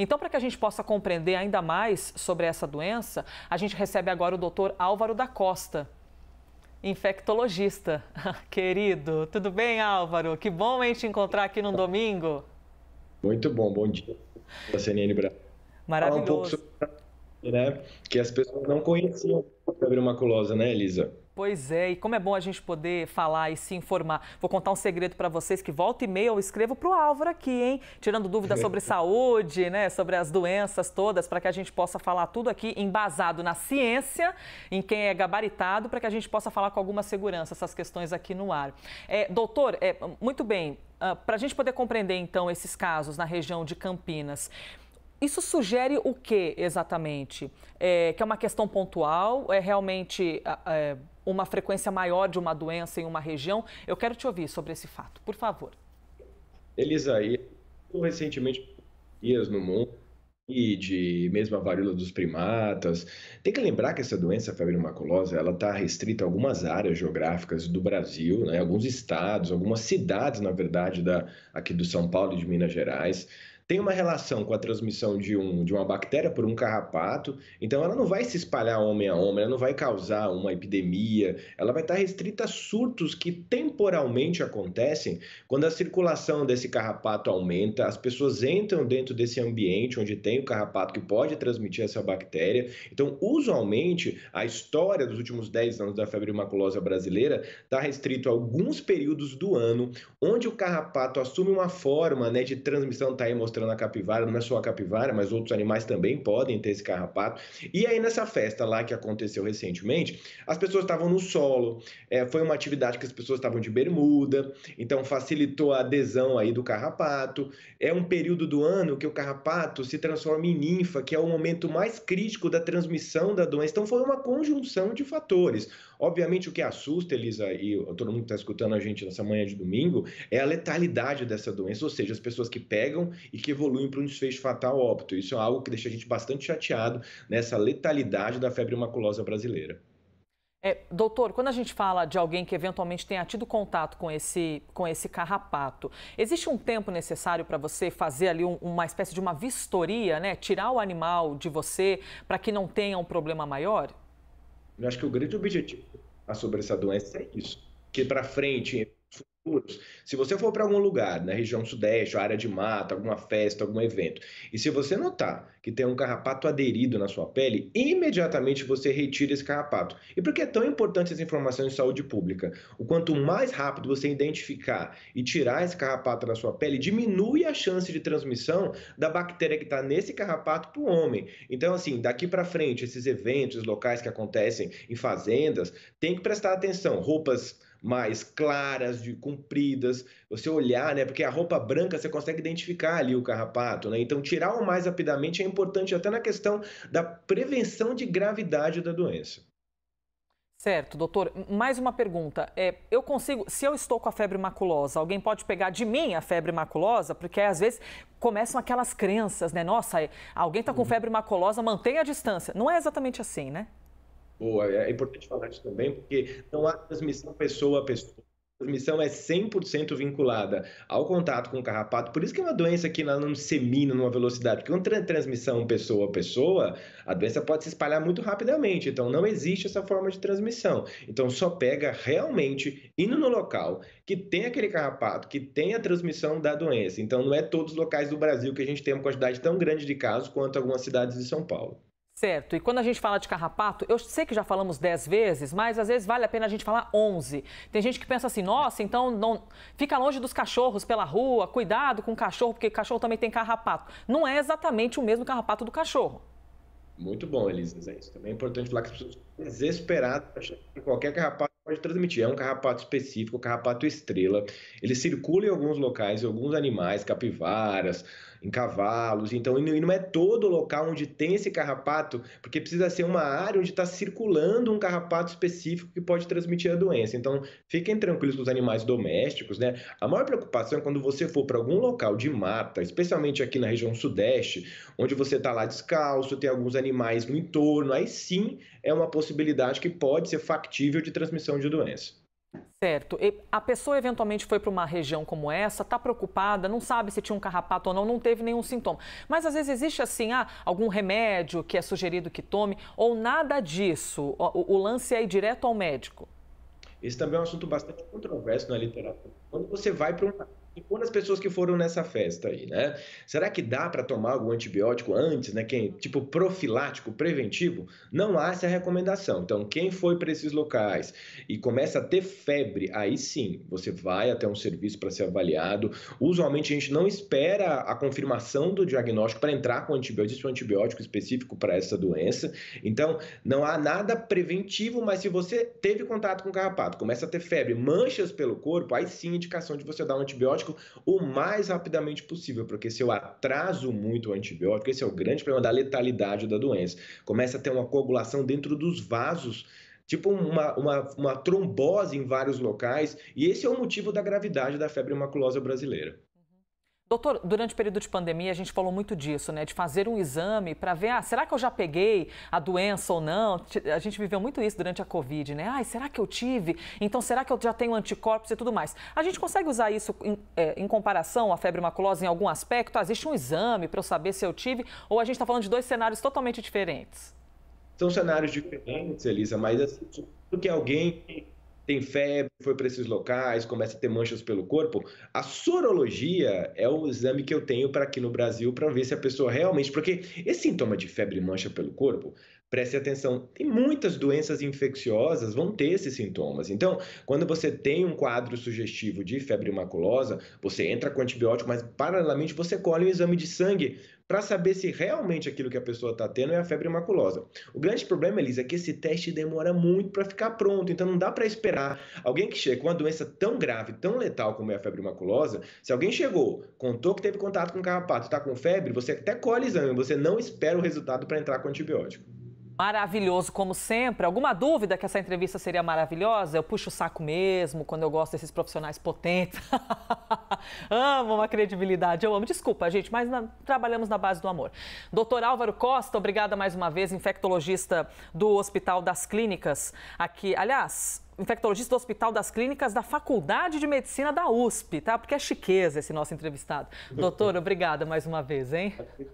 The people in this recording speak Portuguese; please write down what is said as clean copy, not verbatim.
Então, para que a gente possa compreender ainda mais sobre essa doença, a gente recebe agora o Dr. Álvaro da Costa, infectologista. Querido, tudo bem, Álvaro? Que bom te encontrar aqui no domingo. Muito bom, bom dia, CNN Brasil. Falar um pouco Maravilhoso. sobre, né, que as pessoas não conheciam a febre maculosa, né, Elisa? Pois é, e como é bom a gente poder falar e se informar. Vou contar um segredo para vocês que volta e meia eu escrevo para o Álvaro aqui, hein? Tirando dúvidas sobre saúde, né? Sobre as doenças todas, para que a gente possa falar tudo aqui embasado na ciência, em quem é gabaritado, para que a gente possa falar com alguma segurança essas questões aqui no ar. Doutor, muito bem, para a gente poder compreender então esses casos na região de Campinas, isso sugere o que exatamente? Que é uma questão pontual? É realmente uma frequência maior de uma doença em uma região? Eu quero te ouvir sobre esse fato, por favor. Elisa, e recentemente dias no mundo e de mesmo a varíola dos primatas. Tem que lembrar que essa doença, a febre maculosa, ela está restrita a algumas áreas geográficas do Brasil, né? Alguns estados, algumas cidades, na verdade, aqui do São Paulo e de Minas Gerais. Tem uma relação com a transmissão de uma bactéria por um carrapato, então ela não vai se espalhar homem a homem, ela não vai causar uma epidemia, ela vai estar restrita a surtos que temporalmente acontecem quando a circulação desse carrapato aumenta, as pessoas entram dentro desse ambiente onde tem o carrapato que pode transmitir essa bactéria. Então, usualmente, a história dos últimos 10 anos da febre maculosa brasileira está restrito a alguns períodos do ano onde o carrapato assume uma forma, né, de transmissão, está aí mostrando a capivara, não é só a capivara, mas outros animais também podem ter esse carrapato. E aí nessa festa lá que aconteceu recentemente, as pessoas estavam no solo, foi uma atividade que as pessoas estavam de bermuda, então facilitou a adesão aí do carrapato. É um período do ano que o carrapato se transforma em ninfa, que é o momento mais crítico da transmissão da doença. Então foi uma conjunção de fatores. Obviamente o que assusta, Elisa, e todo mundo que está escutando a gente nessa manhã de domingo, é a letalidade dessa doença, ou seja, as pessoas que pegam e que evoluem para um desfecho fatal óbito. Isso é algo que deixa a gente bastante chateado nessa letalidade da febre maculosa brasileira. Doutor, quando a gente fala de alguém que eventualmente tenha tido contato com esse carrapato, existe um tempo necessário para você fazer ali uma espécie de uma vistoria, né? Tirar o animal de você para que não tenha um problema maior? Eu acho que o grande objetivo sobre essa doença é isso, que para frente, futuros, se você for para algum lugar, na região sudeste, área de mata, alguma festa, algum evento, e se você notar que tem um carrapato aderido na sua pele, imediatamente você retira esse carrapato. E por que é tão importante essa informação em saúde pública? O quanto mais rápido você identificar e tirar esse carrapato da sua pele, diminui a chance de transmissão da bactéria que está nesse carrapato para o homem. Então, assim, daqui para frente, esses eventos locais que acontecem em fazendas, tem que prestar atenção. Roupas mais claras, compridas, você olhar, né? Porque a roupa branca você consegue identificar ali o carrapato, né? Então, tirar o mais rapidamente é importante até na questão da prevenção de gravidade da doença. Certo, doutor. Mais uma pergunta. Eu consigo, se eu estou com a febre maculosa, alguém pode pegar de mim a febre maculosa? Porque às vezes começam aquelas crenças, né? Nossa, alguém está com febre maculosa, mantenha a distância. Não é exatamente assim, né? Boa, é importante falar isso também, porque não há transmissão pessoa a pessoa. A transmissão é 100% vinculada ao contato com o carrapato. Por isso que é uma doença que ela não dissemina numa velocidade. Porque quando tem transmissão pessoa a pessoa, a doença pode se espalhar muito rapidamente. Então, não existe essa forma de transmissão. Então, só pega realmente indo no local que tem aquele carrapato, que tem a transmissão da doença. Então, não é todos os locais do Brasil que a gente tem uma quantidade tão grande de casos quanto algumas cidades de São Paulo. Certo, e quando a gente fala de carrapato, eu sei que já falamos 10 vezes, mas às vezes vale a pena a gente falar 11. Tem gente que pensa assim, nossa, então não fica longe dos cachorros pela rua, cuidado com o cachorro, porque o cachorro também tem carrapato. Não é exatamente o mesmo carrapato do cachorro. Muito bom, Elisa. Isso também é importante falar que as pessoas estão desesperadas achando que qualquer carrapato pode transmitir. É um carrapato específico, o carrapato estrela. Ele circula em alguns locais, em alguns animais, capivaras, em cavalos. Então, e não é todo local onde tem esse carrapato, porque precisa ser uma área onde está circulando um carrapato específico que pode transmitir a doença. Então, fiquem tranquilos com os animais domésticos, né? A maior preocupação é quando você for para algum local de mata, especialmente aqui na região sudeste, onde você está lá descalço, tem alguns animais no entorno, aí sim é uma possibilidade que pode ser factível de transmissão de doença. Certo. E a pessoa eventualmente foi para uma região como essa, está preocupada, não sabe se tinha um carrapato ou não, não teve nenhum sintoma. Mas às vezes existe assim, algum remédio que é sugerido que tome ou nada disso. O lance é ir direto ao médico. Esse também é um assunto bastante controverso na literatura. Quando você vai para quando as pessoas que foram nessa festa aí, né? Será que dá para tomar algum antibiótico antes, né? Tipo profilático, preventivo? Não há essa recomendação. Então, quem foi para esses locais e começa a ter febre, aí sim, você vai até um serviço para ser avaliado. Usualmente a gente não espera a confirmação do diagnóstico para entrar com antibiótico, existe um antibiótico específico para essa doença. Então, não há nada preventivo, mas se você teve contato com carrapato, começa a ter febre, manchas pelo corpo, aí sim indicação de você dar um antibiótico o mais rapidamente possível, porque se eu atraso muito o antibiótico, esse é o grande problema da letalidade da doença. Começa a ter uma coagulação dentro dos vasos, tipo uma trombose em vários locais, e esse é o motivo da gravidade da febre maculosa brasileira. Doutor, durante o período de pandemia, a gente falou muito disso, né? De fazer um exame para ver, será que eu já peguei a doença ou não? A gente viveu muito isso durante a Covid, né? Será que eu tive? Então, será que eu já tenho anticorpos e tudo mais? A gente consegue usar isso em comparação à febre maculosa em algum aspecto? Existe um exame para eu saber se eu tive? Ou a gente está falando de dois cenários totalmente diferentes? São cenários diferentes, Elisa, mas assim, porque alguém tem febre, foi para esses locais, começa a ter manchas pelo corpo, a sorologia é o exame que eu tenho para aqui no Brasil para ver se a pessoa realmente. Porque esse sintoma de febre e mancha pelo corpo, preste atenção, tem muitas doenças infecciosas vão ter esses sintomas. Então, quando você tem um quadro sugestivo de febre maculosa, você entra com antibiótico, mas paralelamente você colhe um exame de sangue para saber se realmente aquilo que a pessoa está tendo é a febre maculosa. O grande problema, Elisa, é que esse teste demora muito para ficar pronto, então não dá para esperar. Alguém que chega com uma doença tão grave, tão letal como é a febre maculosa, se alguém chegou, contou que teve contato com carrapato, está com febre, você até colhe exame, você não espera o resultado para entrar com antibiótico. Maravilhoso, como sempre. Alguma dúvida que essa entrevista seria maravilhosa? Eu puxo o saco mesmo quando eu gosto desses profissionais potentes. Amo uma credibilidade, eu amo. Desculpa, gente, mas trabalhamos na base do amor. Doutor Álvaro Costa, obrigada mais uma vez, infectologista do Hospital das Clínicas aqui. Aliás, infectologista do Hospital das Clínicas da Faculdade de Medicina da USP, tá? Porque é chiqueza esse nosso entrevistado. Doutor, obrigada mais uma vez, hein?